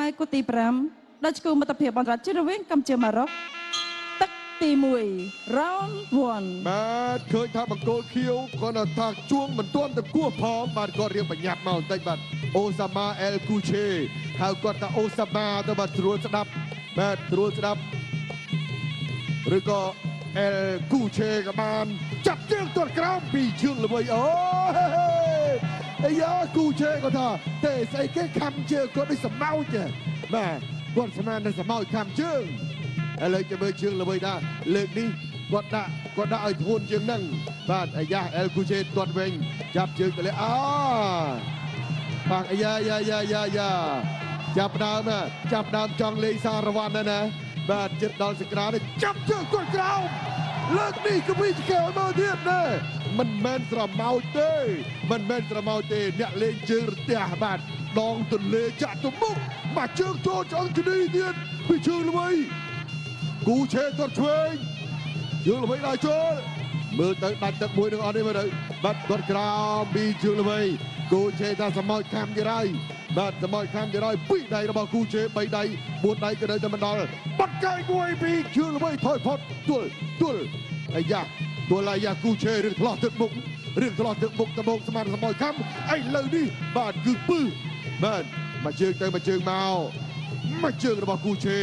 ខ្មែរគូទី5ដែលឈ្មោះមិត្តភាពអន្តរជាតិរវាងកម្ពុជាម៉ារ៉ុកទឹកទី1 round 1បាទឃើញថាបង្គោលខៀវគាត់ថាជួងមិនទាន់ទៅគោះផងបាទគាត់រៀងបញ្ញាប់មកបន្តិចបាទអូសាម៉ាអែលគូឆេហៅគាត់ថាអូសាម៉ាទៅបាទស្រួលស្ដាប់បាទស្រួលស្ដាប់ឬក៏អែលគូឆេក៏បានចាប់ជើងទាត់ក្រោមពីជើងល្បីអូអាយ៉ាគូឆេគាត់ថាទេស្អីគេខំជើងគាត់ដូចសម្ោចបាទគាត់ស្មានតែសម្ោចខំជើងឥឡូវจะមើលជើងល្បីថាលើកនេះគាត់ដាក់ឲ្យធ្ងន់ជាងហ្នឹងបាទអាយ៉ាអែលគូឆេទាត់វិញចាប់ជើងទៅលេបាទអាយ៉ាចាប់ដើមចង់លេងសារវ័នណាបាទចិត្តដល់សក្រានចាប់ជើងគាត់ក្រោមលើកនេះក៏វាឆ្កែមកទៀតណាមិនមែនស្រមោចទេអ្នកលេងជើងរទះបាទដងទន្លេចាក់ទៅមុខបាទជើងចូលឆ្អឹងគ្នាទៀតពីជើងល្បីគូឆេទាត់ឆ្វេងជើងល្បីដល់ចូលមើលទៅដាច់ទឹកមួយនឹងអត់ទេមើលទៅបាទគាត់ក្រោមពីជើងល្បីគូឆេថាសមោចខាំទៀតហើយបាទសមោចខាំទៀតហើយពីដៃរបស់គូឆេ3ដៃ4ដៃក៏នៅតែមិនដល់បាត់កាយមួយពីជើងល្បីថយផុតទួលអាយ៉ាគូឆេរឿងឆ្លោះទឹកមុខតបោកស្មានសមោចខាំឥឡូវនេះបាទគឺពឹសបាទមកជើងទៅមកជើងមកជើងរបស់គូឆេ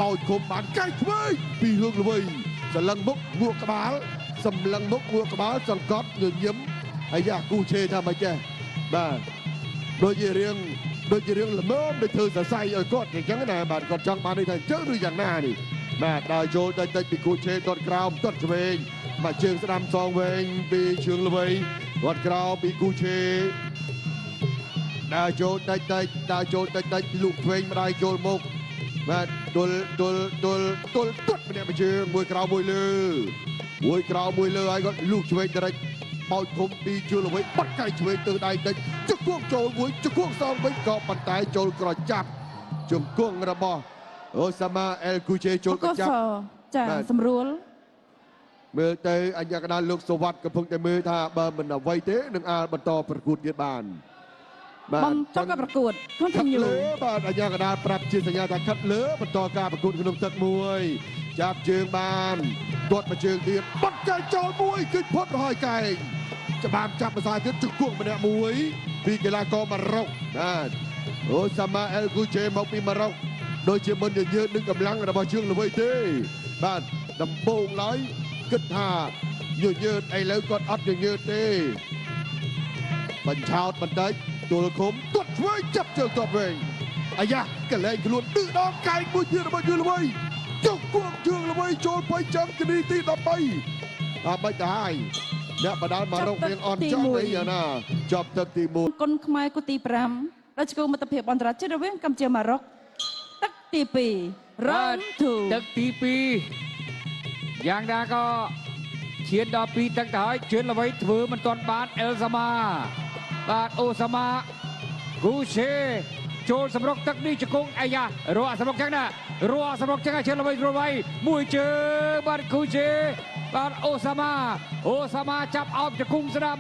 បោចគុំបានកាយឆ្វេងពីរឿងល្បីសម្លឹងមុខងក់ក្បាលសង្កត់ញញឹមអាយ៉ាគូឆេថាមិនចេះបាទដូចជារឿងល្មមដូចធ្វើសរសៃឲ្យគាត់អញ្ចឹងណាបាទគាត់ចង់បាននេះថាអញ្ចឹងឬយ៉ាងណានេះបាទដល់ចូលតិចពីគូឆេគាត់ក្រោមគាត់ឆ្វេងមកជើងស្ដាំសងវែងពីជើងល្បីគាត់ក្រោមពីគូឆេដើរចូលតិចលូកឆ្វេងម្ដាយចូលមុខបាទទល់ទាត់ម្នាក់មួយជើងមួយក្រោមមួយលើហើយគាត់លូកឆ្វេងដរិចបោចធំពីជើងល្បីបាត់កាយឆ្វេងទៅដៃតិចជង្គង់ចូលមួយជង្គង់សងវិញក៏ប៉ុន្តែចូលក្រចាប់ជង្គង់របស់អូសាម៉ាអែលគូឆេចូលក្រចាប់ចាសម្រួលមើលទៅអញ្ញាកណ្ដាលលោកសុវត្ថិកំពុងតែមើលថាបើមិនអ្វីទេនឹងអាចបន្តប្រកួតទៀតបានបន្តការប្រកួត continue បាទអញ្ញាកណ្ដាលប្រាប់ជាសញ្ញាថាខិតលើបន្តការប្រកួតក្នុងទឹកមួយចាប់ជើងបានទាត់មកជើងទៀតបាត់កាយចូលមួយគឺផុតរហ័យកែងច្បាមចាប់ម្សាទៀតជង្គង់ម្នាក់មួយពីកីឡាករម៉ារ៉ុកបាទអូសាម៉ាអែលគូឆេមកពីម៉ារ៉ុកដូចជាមិនញញើតនឹងកម្លាំងរបស់ជើងល្បីទេបាទដំបូងឡើយគិតថាញញើតឥឡូវគាត់អត់ញញើតទេបញ្ឆោតបន្តិចទួលឃុំទាត់ឆ្វេងចាប់ជើងទាត់វិញអាយ៉ាកលែងខ្លួនទឺដងកែងមួយទៀតរបស់ជើងល្បីជង្គង់ជើងល្បីចូលបៃចាំគនីទី13បាច់ទៅហើយអ្នកបដាល់ម៉ារ៉ុករៀងអន់ចង់អីយ៉ាងណាចប់ទឹកទី1គុណខ្មែរគូទី5ដែលឈ្មោះមិត្តភាពអន្តរជាតិរវាងកម្ពុជាម៉ារ៉ុកទឹកទី2 round 2ទឹកទី2យ៉ាងណាក៏ឈានដល់2ទឹកទៅហើយជឿនល្បីធ្វើមិនទាន់បានអែលសាម៉ាបាទអូសាម៉ាគូឆេចូលសម្រុកទឹកនេះជង្គង់អាយ៉ារកសម្រុកចឹងណាជឿនល្បីមួយជើងបាទគូឆេបាទអូសាម៉ាចាប់អោបជង្គង់ស្ដាំ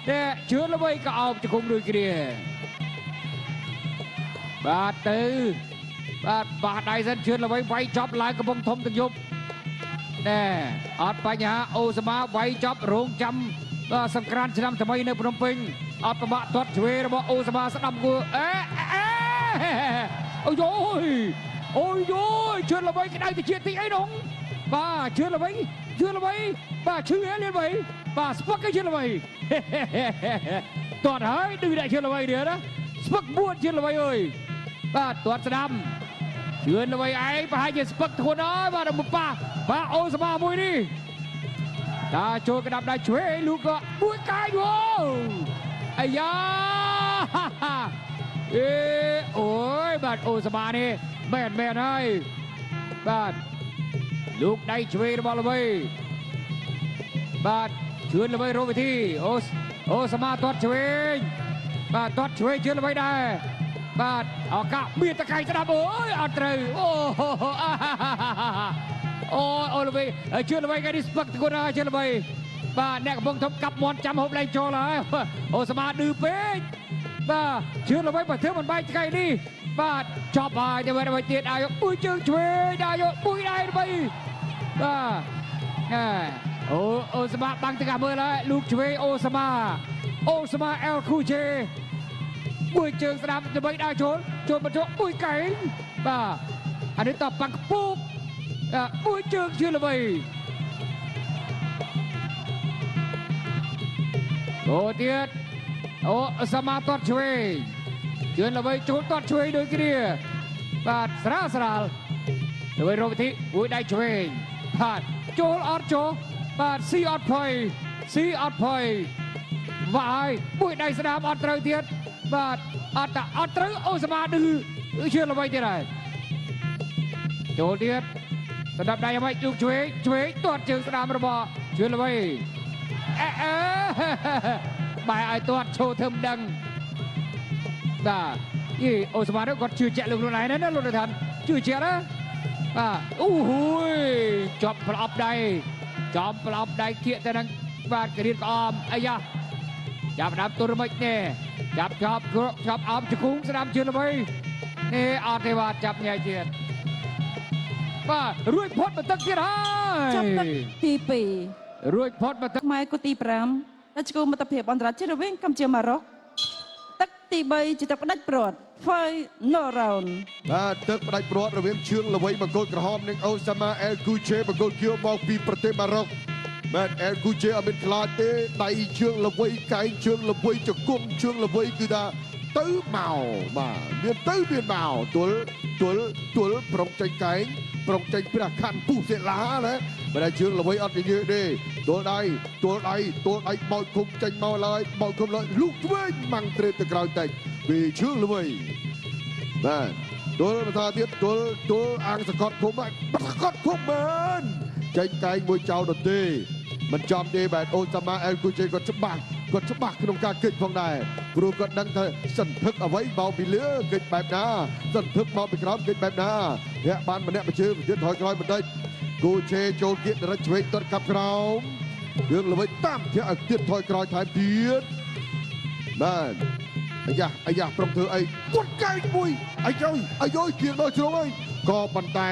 តែជឿនល្បីក៏អោបជង្គង់ដូចគ្នាបាទទៅបាទបាក់ដៃសិនជឿនល្បីវាយចប់ឡើងកំពុងធំទាំងយប់ណែអត់បញ្ហាអូសាម៉ាវាយចប់រងចាំសង្គ្រាមឆ្នាំថ្មីនៅភ្នំពេញអត់ប្របាក់ទាត់ឆ្វេងរបស់អូសាម៉ាស្ដាំគួរអូយជឿនល្បីក្តៅតិចតិចអីនោះបាទជឿនល្បីបាទឈឺហេលល្បីបាទស្ពឹកជឿនល្បីទាត់ហើយឌឺដាក់ជឿនល្បីទៀតណាស្ពឹកបួនជឿនល្បីអើយបាទទាត់ស្ដាំជឿនល្បីឯងប្រហែលជាស្ពឹកធ្ងន់ហើយបាទមកបាទអូសាម៉ាមួយនេះតាចូលក្តាប់ដៃឆ្វេងលូកក៏មួយកាយវ៉ូអាយ៉ាអូយបាទអូសាម៉ានេះមែនហើយបាទลูกដៃឆ្វេងរបស់ល្បីបាទជឿនល្បីរកវិធីអូសាម៉ាទាត់ឆ្វេងបាទទាត់ឆ្វេងជឿនល្បីដែរបាទឱកាសមានតកៃស្ដាប់អើយអត់ត្រូវអូល្បីជឿនល្បីគេនេះស្ពឹកធ្ងន់ហើយជឿនល្បីបាទអ្នកកំពុងធំកាប់មាត់ចាំហូបលែងចូលហើយអូសាម៉ាឌឺពេកបាទជឿនល្បីបើធ្វើមិនបែកថ្ងៃនេះ បាទចប់ហើយទៅវិញទៀតអាយុមួយជើងឆ្វេងអាយុមួយដៃទៅបាទអូសមាបាំងទៅកាមើលហើយលោកឆ្វេងអូសមាអែលគូជេមួយជើងស្ដាប់ទៅវិញដើរចូលបញ្ចុះមួយកែងបាទអានេះតបាំងខ្ពស់មួយជើងជឿល្បីអូទៀតអូសមាតតឆ្វេងជឿល្បីចូលតតឆ្វេងដូចគ្នាបាទស្រាលទៅវិញរកវិធីមួយដៃឆ្វេងបាទចូលអត់ចូលបាទស៊ីអត់ភ័យវាយមួយដៃស្ដាប់អត់ត្រូវទៀតបាទអត់ត្រូវអូសមាឌឺជឿល្បីទៀតហើយចូលទៀតសម្រាប់ដៃឲ្យជុកឆ្វេងទាត់ជើងស្ដាំរបស់ជឿល្បីបែរឲ្យទាត់ឈោធ្វើមិនដឹងបាទអូសមានោះគាត់ជឿជាក់លើខ្លួនឯងណាលោករដ្ឋានជឿជាក់ណាបាទអូហូយជាប់ប្រអប់ដៃគៀកទៅនឹងបាទក្រៀតក្អមអាយ៉ាចាប់ដាប់ទុរមិចនេះចាប់អមជង្គង់ស្ដាំជឿល្បីនេះអត់ទេបាទចាប់ញ៉ៃទៀតបាទរួចផុតបន្ទឹកទៀតហើយចាប់ទឹកទី2រួចផុតបន្ទឹកខ្មែរគូទី5ដល់ឈ្មោះមិត្តភាពអន្តរជាតិរវាងកម្ពុជាម៉ារ៉ុកទឹកទី3ជាទឹកផ្ដាច់ព្រាត់ Final Round បាទទឹកផ្ដាច់ព្រាត់រវាងជើងល្វីបង្គោលក្រហមនិងអូសាម៉ាអែលគូជេបង្គោលខៀវមកពីប្រទេសម៉ារ៉ុកបាទអែលគូជេអត់មានខ្លាចទេដៃជើងល្វីកែងជើងល្វីជង្គង់ជើងល្វីគឺថាទៅមកបាទមានទៅមានមកទល់ប្រងចេញកែងប្រងចេញព្រះខ័ណ្ឌពុះសិលាណាបើតែជើងល្វីអត់និយាយទេទល់ដៃបោកគុំចេញមកឡើយបោកគុំឡើយលូកឆ្វេងម៉ាំងត្រេតទៅក្រោយតិចពីជើងល្វីបាទទល់បន្តទៀតទល់អាងសកត់គុំសកត់គុំមែនចេញកែងមួយចោលទៅទេមិនចំទេបាទអូសាម៉ាអែលគូជេគាត់ច្បាស់ក្នុងការកិច្ចផងដែរព្រោះគាត់ដឹងថាសន្ធឹកអ្វីមកពីលើកិច្ចបែបណាសន្ធឹកមកពីក្រោមកិច្ចបែបណាអ្នកបានម្នាក់មួយជើងទៀតថយក្រោយបន្តិចគូជេចូលគៀកដរិចឆ្វេងទាត់កាប់ក្រោមរឿងល្វីតាមធាក់ឲ្យទៀតថយក្រោយថែមទៀតបាទអាយ៉ាព្រមធ្វើអីគាត់កែងមួយអាយ៉យគៀកដល់ជ្រុងហើយក៏ប៉ុន្តែ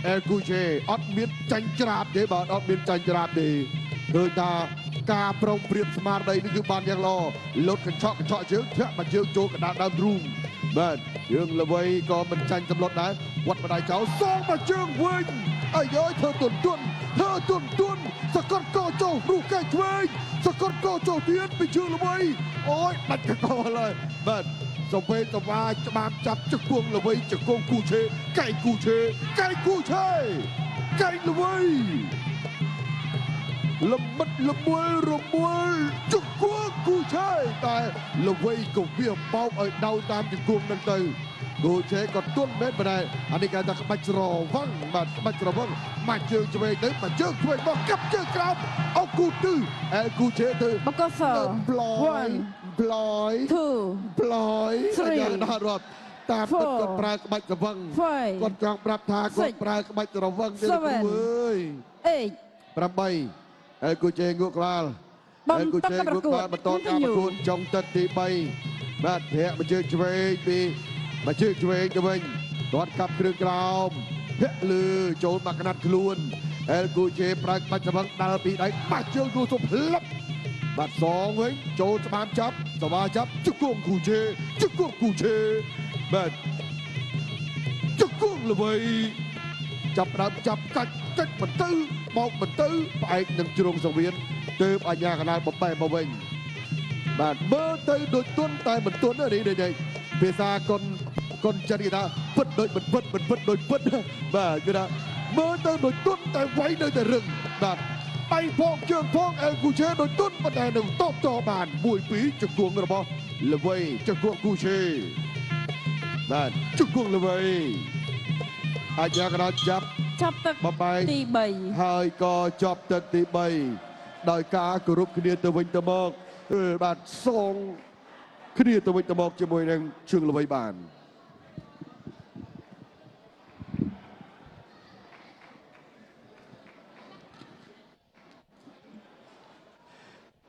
អែលគូជេអត់មានចាញ់ច្រាបទេបាទអត់មានចាញ់ច្រាបទេដោយថាការប្រុងប្រៀបស្មារតីនេះគឺបានយ៉ាងល្អលុតកញ្ឆក់ជើងធាក់មកជើងចូលកណ្ដាលដើមរូងបាទយើងល្វីក៏មិនចាញ់សម្លុតដែរវត្តបដៃចោលសងមកជើងវិញអាយ៉យធ្វើទន់សកត់កោចូលរូបកែឆ្វេងសកត់កោចូលទៀតពីជើងល្វីអូយដាច់កកឡើយបាទសំពេតវាច្បាប់ចាប់ជង្គង់ល្វីជង្គង់គូឆេកែងគូឆេកែងល្វីលំបិតលមូលរមូលជង្គង់គូឆេតែល្វីក៏វាបោកឲ្យដៅតាមជង្គង់នឹងទៅគូឆេក៏ទន់មែនបាទអានេះគេថាក្បាច់ស្រវឹងបាទក្បាច់ស្រវឹងមកជើងឆ្វេងទៅមកជើងឆ្វេងមកកាប់ជើងក្រោមអោគូទឺអែគូឆេទៅបកសប្លយយ៉ាងណារត់តាមទឹកគាត់ប្រើក្បាច់ស្រវឹងគាត់ចង់ប្រាប់ថាគាត់ប្រើក្បាច់ស្រវឹងទេគ្រូអើយ8ហើយគូជេងក់ក្បាលហើយគូជេងក់ក្បាលបន្តការប្រកួតចុងទឹកទី3បាទធាក់មកជើងឆ្វេងពីមកជើងឆ្វេងទៅវិញទាត់កាប់គ្រឿងក្រោមធាក់លើចូលមកកណាត់ខ្លួនហើយគូជេប្រើក្បាច់ស្រវឹងដាល់ពីដៃបាច់ជើងគូសុំផ្លឹបបាទសងវិញចូលស្បាមចាប់សបាចាប់ជង្គង់គូជេបាទជង្គង់ល្វីចាប់ដើមចាប់កាច់មិនទៅបោកមិនទៅផ្អែកនឹងជ្រុងសង្វៀនទើបអាញាកណ្ដាលបបែមកវិញបាទមើលទៅដូចទន់តែមិនទន់នេះភាសាកុនចិនគេថាពិតដូចមិនពិតដូចពិតបាទគេថាមើលទៅដូចទន់តែវាយនៅតែរឹងបាទដៃផងជើងផងអែលគូជេដូចទន់ប៉ុន្តែនឹងតបតបាន1-2ជង្គង់របស់ល្វីជង្គង់គូជេបាទជង្គង់ល្វីអាញាកណ្ដាលចាប់ទឹកទី3ហើយក៏ចប់ទឹកទី3ដោយការគោរពគ្នាទៅវិញទៅមកបាទសងគ្នាទៅវិញទៅមកជាមួយនឹងជើងល្វីបាន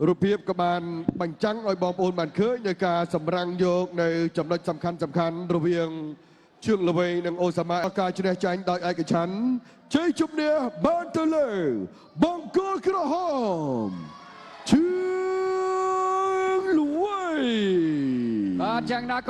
រូបភាពក៏បានបញ្ចាំងឲ្យបងប្អូនបានឃើញនៅការសម្រាំងយកនៅចំណុចសំខាន់រវាង ជឿងល្វីនិងអូសាម៉ាការឈ្នះចាញ់ដោយឯកច្ឆន្ទជ័យជំនះបានទៅលើបង្គោលក្រហមជឿងល្វី បាទយ៉ាងណាក៏